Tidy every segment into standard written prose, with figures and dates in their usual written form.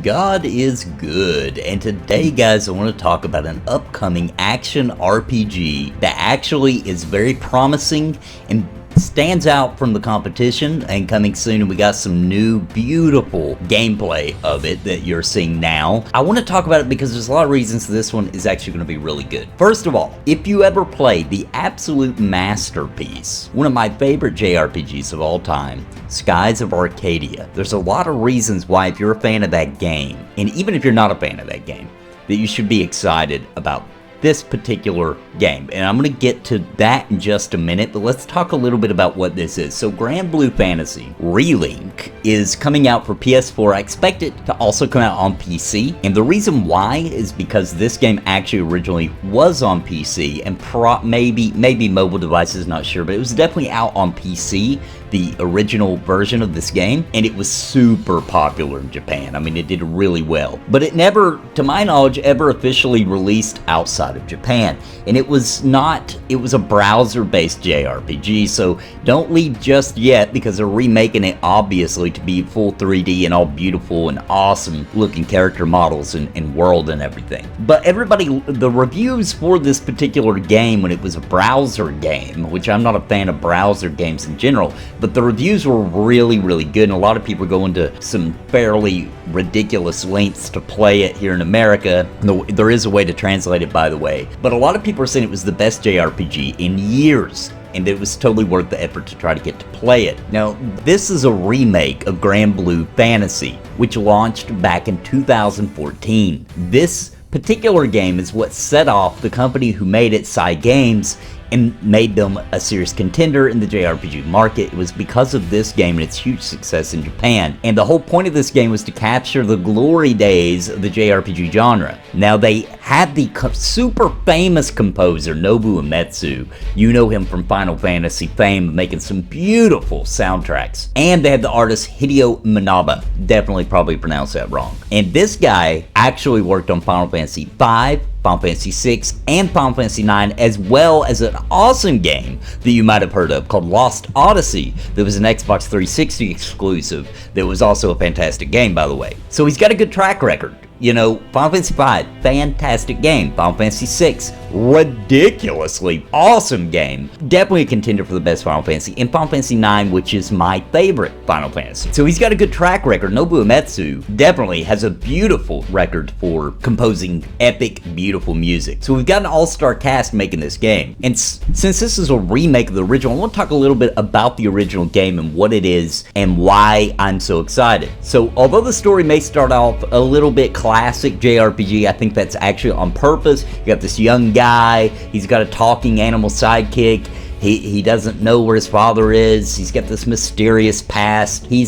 God is good, and today guys I want to talk about an upcoming action RPG that actually is very promising and stands out from the competition and coming soon, and we got some new beautiful gameplay of it that you're seeing now. I want to talk about it because there's a lot of reasons this one is actually going to be really good. First of all, if you ever played the absolute masterpiece, one of my favorite JRPGs of all time, Skies of Arcadia, there's a lot of reasons why if you're a fan of that game, and even if you're not a fan of that game, that you should be excited about this particular game, and I'm going to get to that in just a minute, but let's talk a little bit about what this is. So GranBlue Fantasy Remake is coming out for PS4. I expect it to also come out on PC, and the reason why is because this game actually originally was on PC and maybe mobile devices, not sure, but it was definitely out on PC, the original version of this game, and it was super popular in Japan. I mean, it did really well, but it never, to my knowledge, ever officially released outside of Japan. And it was a browser-based JRPG, so don't leave just yet because they're remaking it obviously to be full 3D and all beautiful and awesome looking character models and world and everything. But the reviews for this particular game when it was a browser game, which I'm not a fan of browser games in general, but the reviews were really, really good, and a lot of people go into some fairly ridiculous lengths to play it here in America. There is a way to translate it, by the way, but a lot of people are saying it was the best JRPG in years, and it was totally worth the effort to try to get to play it. Now, this is a remake of GranBlue Fantasy, which launched back in 2014. This particular game is what set off the company who made it, Cygames, and made them a serious contender in the JRPG market. It was because of this game and its huge success in Japan. And the whole point of this game was to capture the glory days of the JRPG genre. Now, they had the super famous composer Nobuo Uematsu. You know him from Final Fantasy fame, making some beautiful soundtracks. And they had the artist Hideo Manaba. Definitely probably pronounced that wrong. And this guy actually worked on Final Fantasy V, Final Fantasy VI, and Final Fantasy IX, as well as an awesome game that you might have heard of called Lost Odyssey that was an Xbox 360 exclusive that was also a fantastic game, by the way. So he's got a good track record. You know, Final Fantasy V, fantastic game. Final Fantasy VI, ridiculously awesome game. Definitely a contender for the best Final Fantasy. And Final Fantasy IX, which is my favorite Final Fantasy. So he's got a good track record. Nobuo Uematsu definitely has a beautiful record for composing epic, beautiful music. So we've got an all-star cast making this game. And since this is a remake of the original, I want to talk a little bit about the original game and what it is and why I'm so excited. So although the story may start off a little bit classic JRPG, I think that's actually on purpose. You got this young guy, he's got a talking animal sidekick. He doesn't know where his father is. He's got this mysterious past. He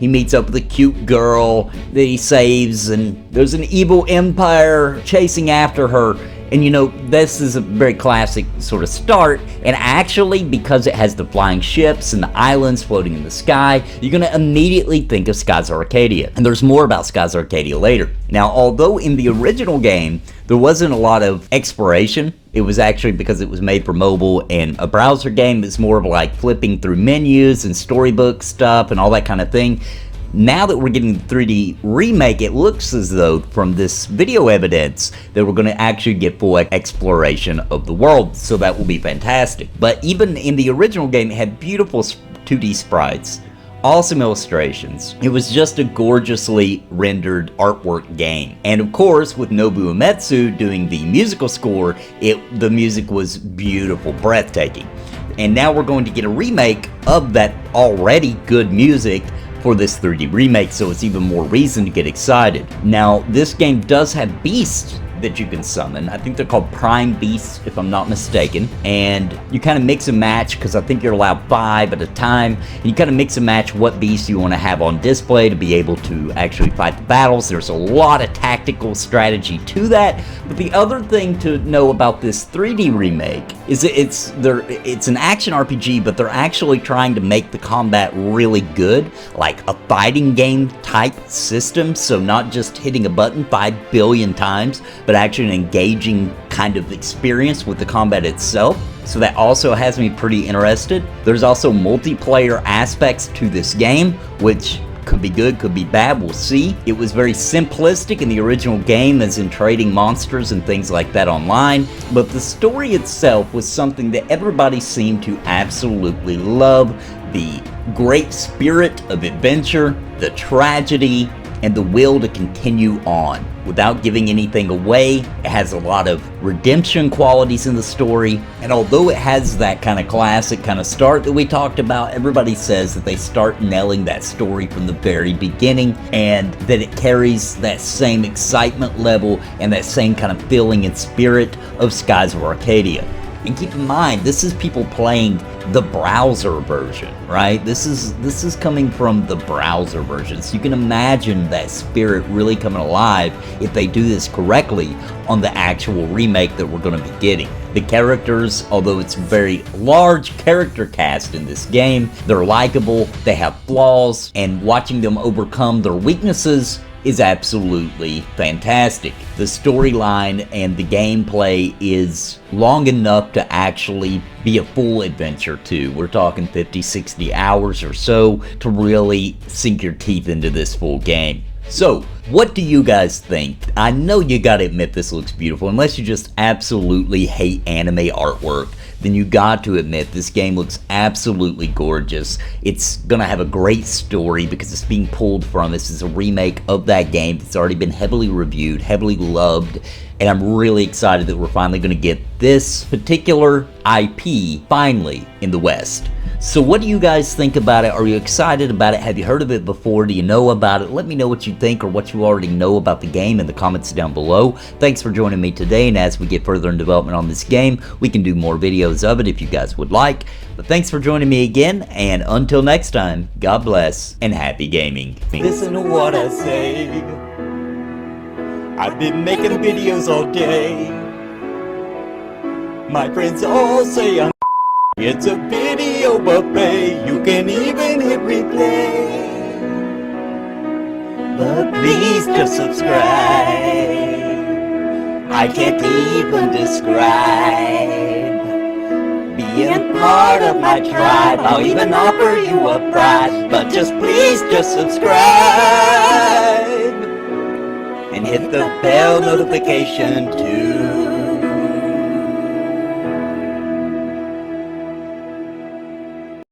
meets up with a cute girl that he saves, and there's an evil empire chasing after her. And you know, this is a very classic sort of start, and actually because it has the flying ships and the islands floating in the sky, you're going to immediately think of Skies of Arcadia. And there's more about Skies of Arcadia later. Now, although in the original game, there wasn't a lot of exploration, it was actually because it was made for mobile and a browser game. It's more of like flipping through menus and storybook stuff and all that kind of thing. Now that we're getting the 3D remake, it looks as though from this video evidence that we're going to actually get full exploration of the world, so that will be fantastic. But even in the original game, it had beautiful 2D sprites, awesome illustrations. It was just a gorgeously rendered artwork game. And of course, with Nobuo Uematsu doing the musical score, the music was beautiful, breathtaking. And now we're going to get a remake of that already good music for this 3D remake, so it's even more reason to get excited. Now, this game does have beasts that you can summon. I think they're called Prime Beasts, if I'm not mistaken. And you kind of mix and match, because I think you're allowed 5 at a time. And you kind of mix and match what beast you want to have on display to be able to actually fight the battles. There's a lot of tactical strategy to that. But the other thing to know about this 3D remake is that it's an action RPG, but they're actually trying to make the combat really good, like a fighting game type system. So not just hitting a button 5 billion times, but actually an engaging kind of experience with the combat itself. So that also has me pretty interested. There's also multiplayer aspects to this game, which Could be good, could be bad, we'll see. It was very simplistic in the original game, as in trading monsters and things like that online, but the story itself was something that everybody seemed to absolutely love. The great spirit of adventure, the tragedy, and the will to continue on. Without giving anything away, it has a lot of redemption qualities in the story, and although it has that kind of classic kind of start that we talked about, everybody says that they start nailing that story from the very beginning, and that it carries that same excitement level and that same kind of feeling and spirit of Skies of Arcadia. And keep in mind, this is people playing the browser version, right? This is coming from the browser version. So you can imagine that spirit really coming alive if they do this correctly on the actual remake that we're going to be getting. The characters, although it's a very large character cast in this game, they're likable, they have flaws, and watching them overcome their weaknesses is absolutely fantastic. The storyline and the gameplay is long enough to actually be a full adventure too. We're talking 50, 60 hours or so to really sink your teeth into this full game. So, what do you guys think? I know you gotta admit this looks beautiful. Unless you just absolutely hate anime artwork, then you got to admit this game looks absolutely gorgeous. It's gonna have a great story because it's being pulled from, this is a remake of that game that's already been heavily reviewed, heavily loved, and I'm really excited that we're finally gonna get this particular IP finally in the West. So what do you guys think about it? Are you excited about it? Have you heard of it before? Do you know about it? Let me know what you think or what you already know about the game in the comments down below. Thanks for joining me today, and as we get further in development on this game, we can do more videos of it if you guys would like. But thanks for joining me again, and until next time, God bless and happy gaming. Listen to what I say. I've been making videos all day. My friends all say I'm it's a video buffet, you can even hit replay. But please just subscribe, I can't even describe being part of my tribe. I'll even offer you a prize, but just please just subscribe and hit the bell notification too.